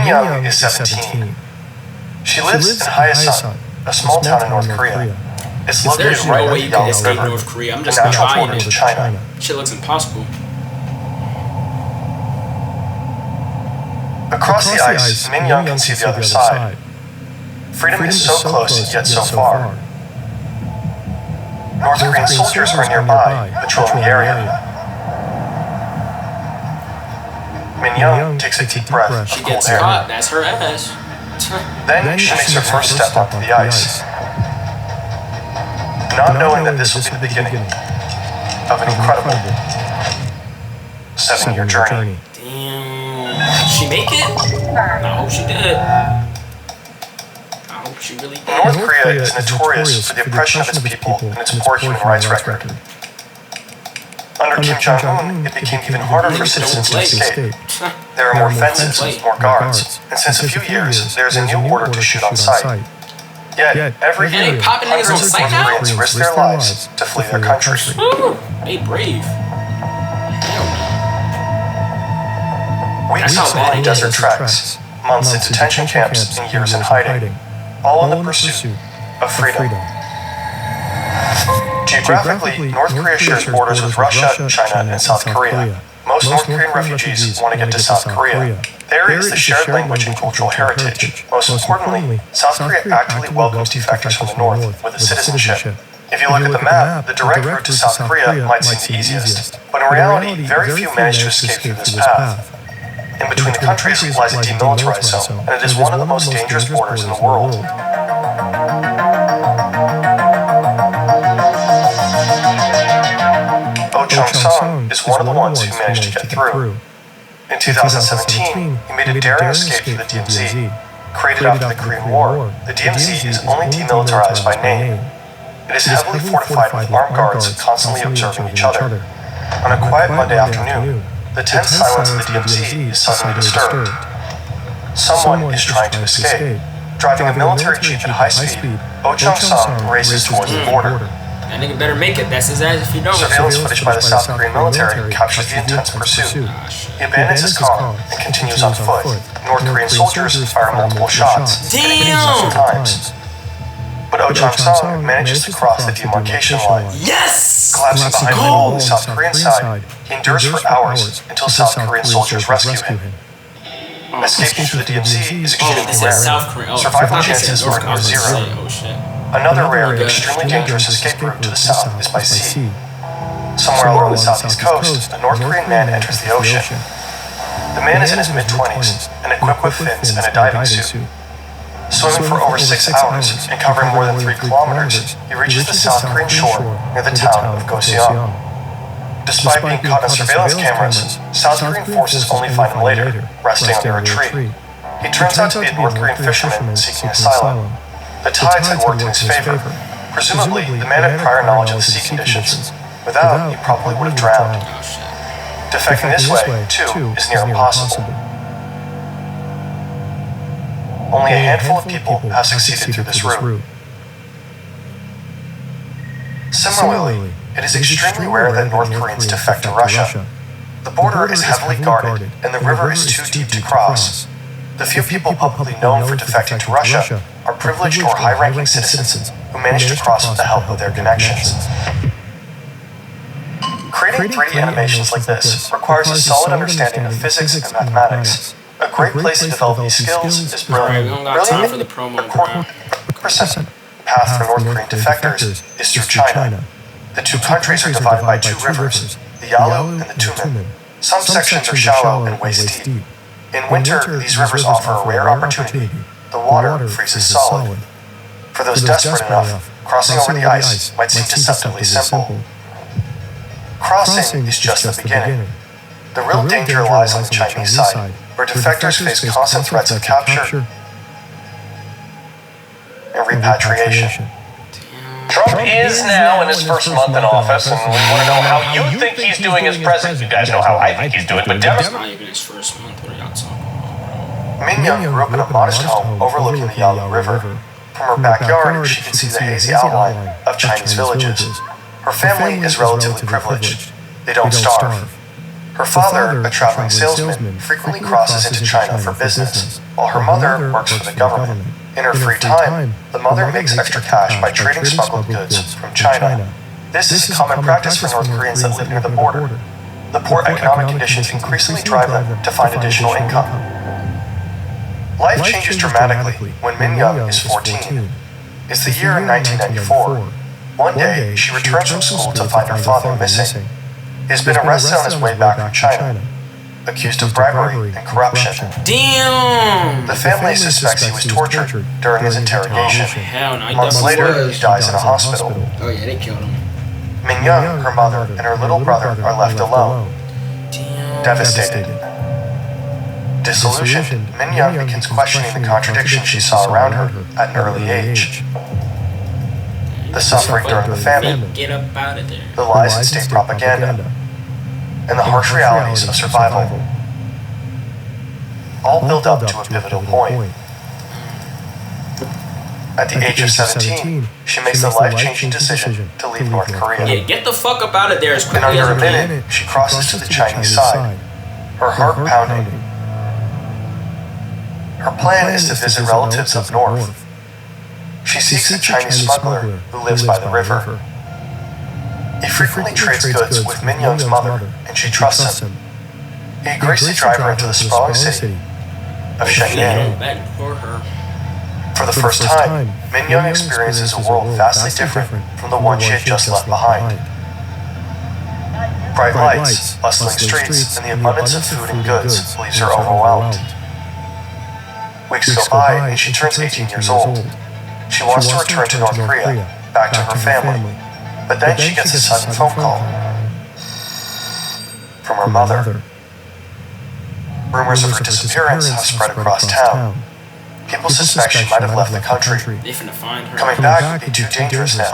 Young is 17. She lives in Haesan, a small town in North Korea. It's located There's right no on way the you can Yalu escape River, North Korea. I'm the just natural buying border it. to China. Shit looks impossible. Across the ice, Min Young can see the other side. Freedom is so close, yet so far. North Korean soldiers are nearby, patrolling the area. Min Young takes a deep breath of She cold gets air. caught. That's her ass. Then she makes her first step onto the ice, not knowing that this will be the beginning of an incredible 7-year journey. Damn. She make it? I hope she did. I hope she really did. North Korea is notorious for the oppression of its people and its poor human rights record. Under Kim Jong-un, it became even harder for citizens to escape. There are more fences, more guards, and since a few years, there is a new order to shoot on sight. Yet, every year, they popping niggas on hundreds of sight now? Koreans risk their lives to flee their country. Ooh, they brave. Weeks of long desert treks, months in detention camps, and years in hiding, all in the pursuit of freedom. Geographically, North Korea shares borders with Russia, China, and South Korea. Most North Korean refugees want to get to South Korea. There is the shared language and cultural heritage. Most importantly, South Korea actively welcomes defectors from the North with a citizenship. If you look at the map, the direct route to South Korea might seem the easiest, but in reality, very few manage to escape through this path. In between the countries lies a demilitarized zone, and it is one of the most dangerous borders in the world. Oh Chung-sung is one of the ones who managed to get through. In 2017, he made a daring escape to the DMZ. Created after the Korean War, the DMZ is only demilitarized by name. It is heavily fortified with armed guards constantly observing each other. On a quiet Monday afternoon, the tense silence of the DMZ is suddenly disturbed. Someone is trying to escape. Driving a military jeep at high speed, Oh Chung-sung races towards the border. That nigga better make it. That's his ass if you don't. Surveillance footage by the South Korean military captures the intense pursuit. He abandons his car and continues on foot. North Korean soldiers fire multiple shots, hitting him several times. But Oh Chung-sung manages to cross the demarcation line. Yes! Collapsing behind the wall on the South Korean side, he endures for hours until South Korean soldiers rescue him. Escaping through the DMZ is extremely This is South Korea. rare. Survival chances are near zero. Oh shit. Another rare and extremely dangerous escape route to the south is by sea. Somewhere along the southeast coast, a North Korean man enters the ocean. The man is in his mid-20s and equipped with fins and a diving suit. Swimming for over 6 hours and covering more than 3 kilometers, he reaches the South Korean shore near the town of Goseong. Despite being caught on surveillance cameras, South Korean forces only find him later, resting on their retreat. He turns out to be a North Korean fisherman seeking asylum. The tides had worked in his favor. Presumably, the man had prior knowledge of the sea conditions. Without, he probably would have drowned. Oh shit. Defecting this way, too, is near impossible. Only a handful of people have succeeded through this route. Similarly, it is extremely rare that North Koreans defect to Russia. The border is heavily guarded, and the river is too deep to cross. The few people publicly known for defecting to Russia are privileged or high-ranking citizens who manage to cross with the help of their connections. Creating 3D animations like this requires a solid understanding of physics and mathematics. A great place to develop these skills is Alright, we brilliant. don't got time for the promo, bro. Percent path for North Korean defectors is through China. The two countries are divided by 2 rivers, the Yalu and the Tumen. Some sections are shallow and waist deep. In winter, these rivers offer a rare opportunity. The water freezes solid. For those desperate enough, crossing over the ice might seem deceptively simple. Crossing is just the beginning. The real danger lies on the Chinese side, where defectors face constant threats of capture and repatriation. Trump is now in his first month in office, and we want to know how you think he's doing as president. You guys know how I think he's doing, but It's Democrats... not even his first month. What are y'all talking about? Min Young grew up in a modest home overlooking the Yalu River. From her backyard, she could see the hazy outline of Chinese villages. Her family is relatively privileged. They don't starve. Her father, a traveling salesman, frequently crosses into China for business, while her mother works for the government. In her free time, the mother makes extra cash by trading smuggled goods from China. This is a common practice for North Koreans that live near the border. The poor economic conditions increasingly drive them to find additional income. Life changes dramatically when Min Young is 14. It's the year 1994. One day, she returns from school to find her father missing. He has been arrested on his way back from China, accused of bribery and corruption. Damn! The family suspects he was tortured during his interrogation. Hell no, Months later, he dies in a hospital. Oh yeah, they killed him. Min Young, her mother, and her little brother are left alone, Damn. devastated. Disillusioned, Min Young begins questioning the contradictions she saw around her at an early age. The suffering during the famine, Get up out of there. the lies in state propaganda, and the harsh realities of survival. All build up to a pivotal point. At the age of 17, she makes the life-changing decision to leave North Korea. Yeah, get the fuck up out of there as In quickly as under you a can. minute, she crosses to the Chinese side, her heart pounding. Her plan is to visit relatives up north. She seeks a Chinese smuggler who lives by the river. He frequently trades goods with Min Young's mother, and she trusts him. He agrees to drive her into the sprawling city of Shenyang. Back for her. For the first time, Min Young experiences a world vastly different from the one she had just left behind. Bright lights, bustling streets, and the abundance of food and goods leaves her overwhelmed. Weeks go by, and she turns 18 years old. She wants to return to North Korea, back to her family. But then she gets a sudden phone call from her mother. Rumors of her disappearance have spread across town. People suspect she might have left the country. They finna find her. Coming back would be too dangerous now.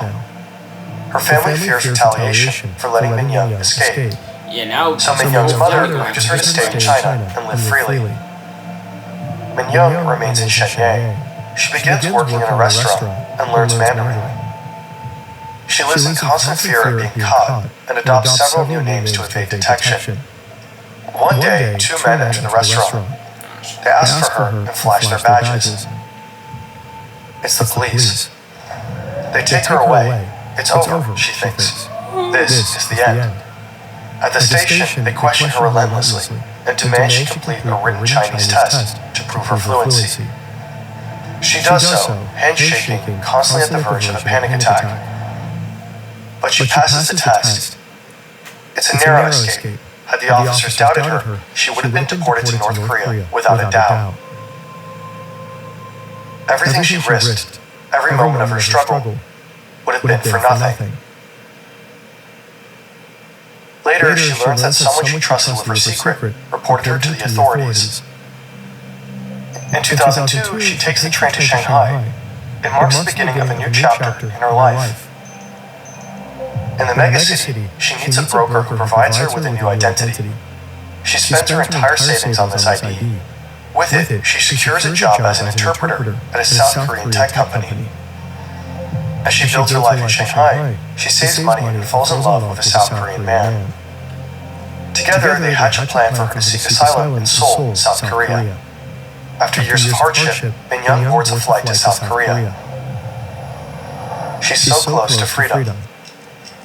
Her family fears retaliation for letting Min Young escape. Yeah, now. So Min Young's mother urges her to stay in China and live freely. Min Young remains in Shenyang. She begins working in a restaurant and learns Mandarin. She lives in constant fear of being caught and adopts several new names to evade detection. One day, two men enter the restaurant. They ask for her and flash their badges. It's the police. They take her away. It's over, she thinks. This is the end. At the station, they question her relentlessly and demand she complete a written Chinese test to prove her fluency. She does so, handshaking, constantly at the verge of a panic attack. But she passes the test. It's a narrow escape. Had the officers doubted her, she would have been deported to North Korea without a doubt. Everything she risked, every moment of her struggle, would have been for nothing. Later, she learns that someone she trusted with her secret reported her to the authorities. In 2002, she takes the train to Shanghai. It marks the beginning of a new chapter in her life. In the megacity, she meets a broker who provides her with a new identity. She spends her entire savings on this ID. With it, she secures a job as an interpreter at a South Korean tech company. As she builds her life in Shanghai, she saves money and falls in love with a South Korean man. Together, they hatch a plan for her to seek asylum in Seoul, South Korea. After years of hardship, Min Young boards a flight to South Korea. She's so close to freedom.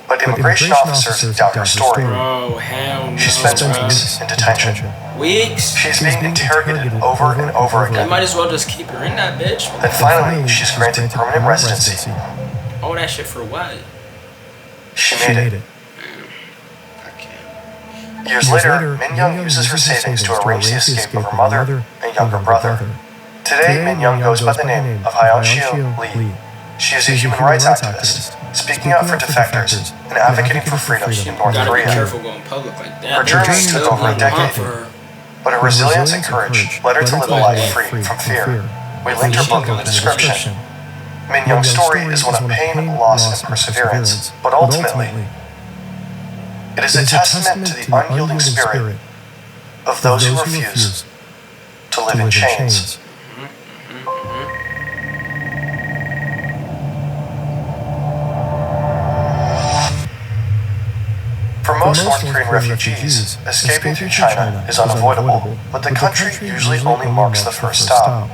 But immigration officers doubt her story. Bro, hell no. She spends weeks in detention. Weeks? She's being interrogated over and over They again. might as well just keep her in that bitch. Then finally, she's granted permanent residency. All that shit for what? She made it. Years later, Min Young uses her savings to arrange the escape of her mother and younger brother. Today, Min Young goes by the name of Hyeon-shil Lee. She is a human rights activist, speaking out for defectors and advocating for freedom in North Gotta be Korea. careful going public like that. Her journey took over a decade, For her. but her resilience and courage led her to live a life free from fear. We linked her book in the description. Min Young's story is one of pain, loss, and perseverance, but ultimately, it is a testament to the unyielding spirit of those who refuse to live in chains. For most North Korean refugees, escaping through China is unavoidable, but the country usually only marks the first stop.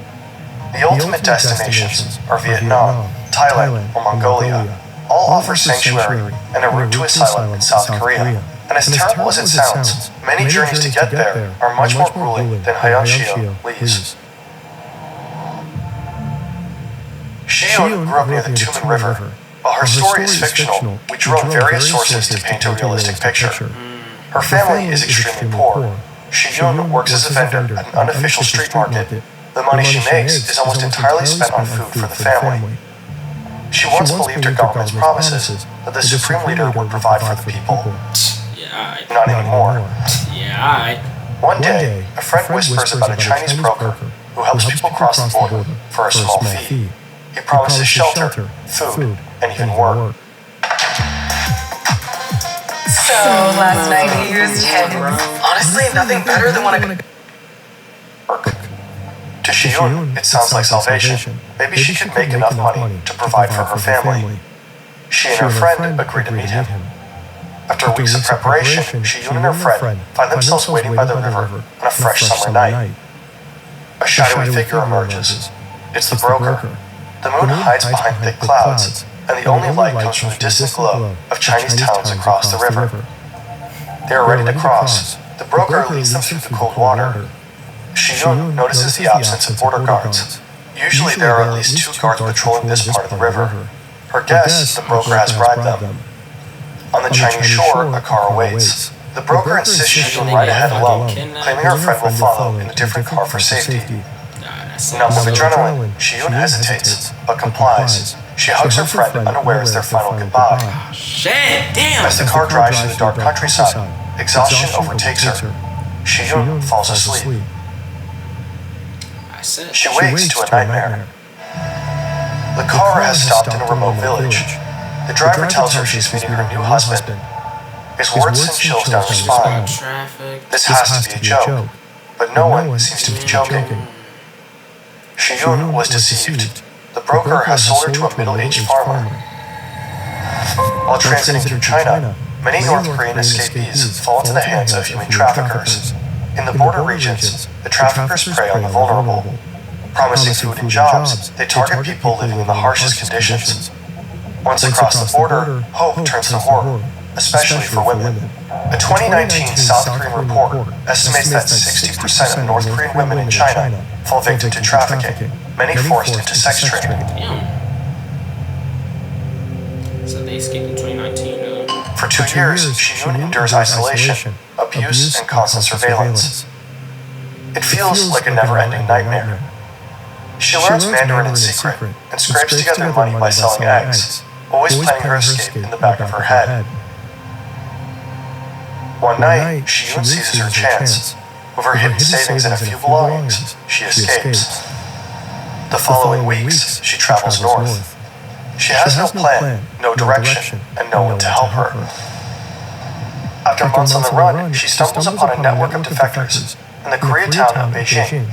The ultimate destinations are Vietnam, Thailand, or Mongolia. All offer sanctuary and a route to asylum in South Korea. And as terrible as it sounds, many journeys to get there are much more grueling than Hyunshio leaves. Shiun grew up near the Tumen River. While her story is fictional, we drew on various sources to paint a realistic picture. Her family is extremely poor. Shiyun works as a vendor at an unofficial street market. The money she makes is almost entirely spent on food for the family. She once believed her government's promises that the supreme leader would provide for the people. Not anymore. One day, a friend whispers about a Chinese broker who helps people cross the border for a small fee. He promises shelter, food, and even work. So, last night you used him. Honestly, nothing better than when I work. To Shiyun, it sounds like salvation. Maybe she could make enough money to provide for her family. She and her friend agree to meet him. After weeks of preparation, Shiyun and her friend find themselves waiting by the river on a fresh summer night. A shadowy figure emerges. It's the broker. The moon hides behind thick clouds, and the only light comes from the distant glow of Chinese towns across the river. They are ready to cross. The broker leads them through the cold water. Shiyun notices the absence of border guards. Usually there are at least 2 guards patrolling this part of the river. Her guess, the broker has bribed them. On the Chinese shore, a car awaits. The broker insists Shiyun ride ahead alone, claiming her friend will follow in a different car for safety. Numb with adrenaline, Shiyun hesitates, but complies. She hugs her friend, unaware it's their final goodbye. Shit, damn! As the car drives through the dark countryside, exhaustion overtakes her. Shiyun falls asleep. She wakes to a nightmare. The car has stopped in a remote village. The driver tells her she's meeting her new husband. His words send chills down her spine. This has to be a joke, but no one seems to be joking. Shiyun was deceived. The broker has sold her to a middle-aged farmer. While transiting through China, many North Korean escapees fall into the hands of human traffickers. In the border regions, the traffickers prey on the vulnerable. Promising food and jobs, they target people living in the harshest conditions. Once across the border, hope turns to horror, especially for women. A 2019 South Korean report estimates that 60% of North Korean women in China fall victim to trafficking, many forced into sex trade. So they escaped in 2019. For 2 years, Shiyun endures isolation, abuse, and constant surveillance. It feels like a never-ending nightmare. She learns Mandarin in secret and scrapes together money by selling eggs, always planning her escape in the back of her head. One night, Shiyun seizes her chance. With her hidden savings and a few belongings, she escapes. The following weeks, she travels north. She has no plan, no direction, and no one to help her. After months on the run, she stumbles upon a network of defectors in the Korean town of Beijing.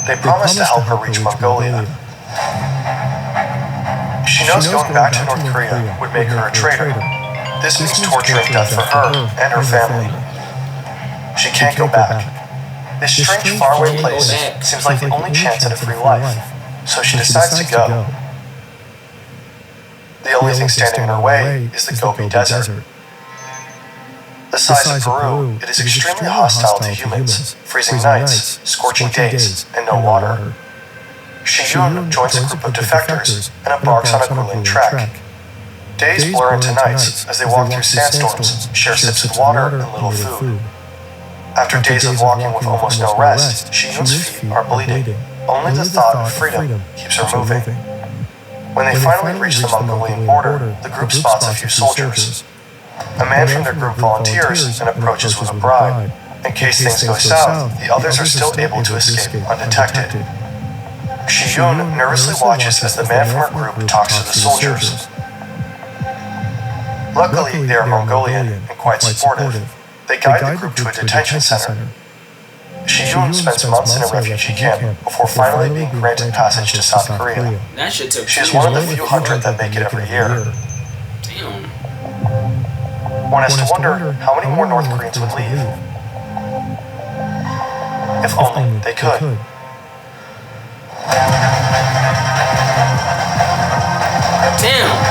They promise to help her reach Mongolia. She knows going back to North Korea would make her a traitor. This means torture and death for her and her family. She can't go back. This strange faraway place seems like the only chance at a free life, so she decides to go. The only thing standing in her way is the Gobi Desert. The size of Peru, it is extremely hostile to humans, freezing nights, scorching days, and no water. Shiyun joins a group of defectors and embarks on a grueling trek. Days blur into nights as they walk through sandstorms, share sips of water and little food. After days of walking with almost no rest, Shiyun's feet are bleeding. Only the thought of freedom keeps her moving. When they finally reach the Mongolian border, the group spots a few soldiers. A man from their group volunteers and approaches with a bribe. In case things go south, the others are still able to escape undetected. Shiyun nervously watches as the man from her group talks to the soldiers. Luckily, they are Mongolian and quite supportive. They guide the group to a detention center. Shiyun spends months in a refugee camp before finally being granted passage to South Korea. That shit took She is one of the few hundred that make it every year. Damn. One has to wonder how many more North Koreans would leave. If only they could. Damn.